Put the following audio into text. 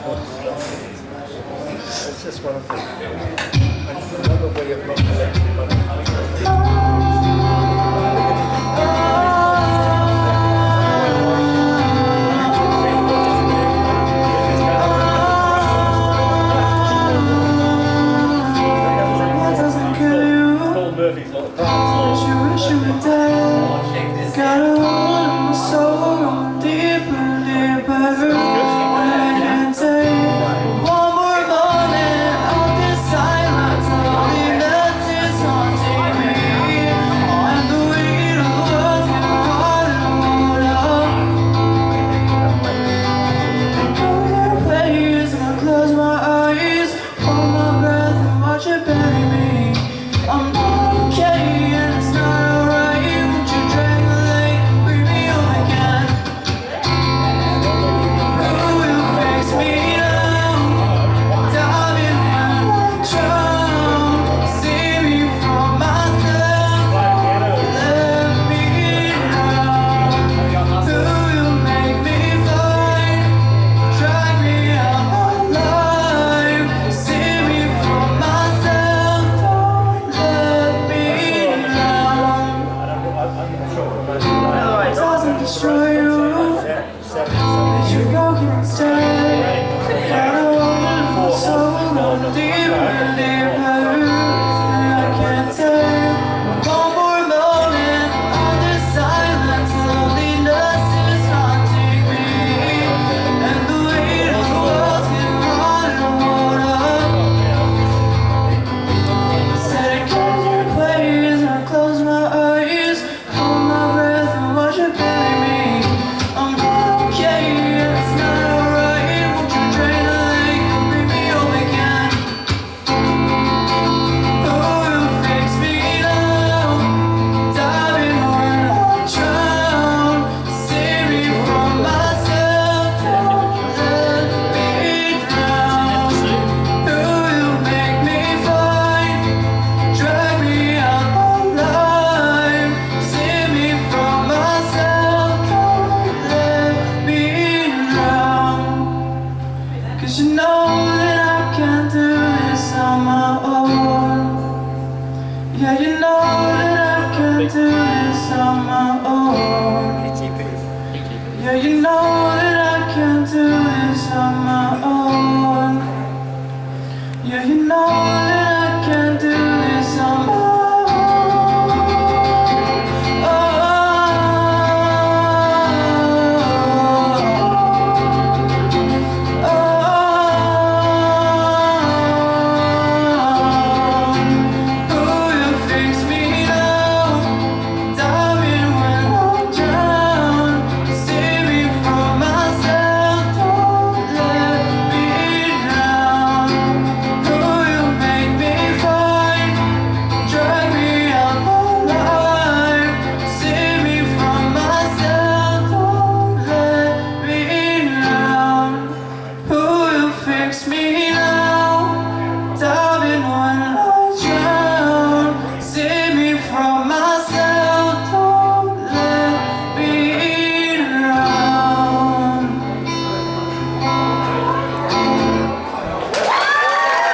It's just one of them. Another way of not collecting money. Wish you were dead. Got a hold of my soul, deeper and deeper. I can't take one more moment of this silence. Loneliness is haunting me, and the weight of the world can harder to hold up. I go your place and I close my eyes, hold my breath and watch it bury me. I'm not okay and it's not alright. Won't you drag the lake, bring me home again? Who will fix me now? Dive in and drown. Save me from myself, let me drown. Who will make me fly? Drag me out alive. Save me from myself, don't let me drown. It doesn't destroy you, let you go instead. Got a hold of my soul, deeper and deeper. I can't take one more moment of this silence. Loneliness is haunting me, and the weight of the world's getting harder to hold up. Said I got your place and I close my eyes, hold my breath and watch it bury me. I'm not okay and it's not alright. Won't you drain the lake and bring me home again? Who will fix me now? Dive in when I drown. Save me from myself, don't let me drown. Who will make me fly? Drag me out alive. Save me from myself, don't let me drown. 'Cause you know that I can't do this on my own. Yeah, you know that I can't do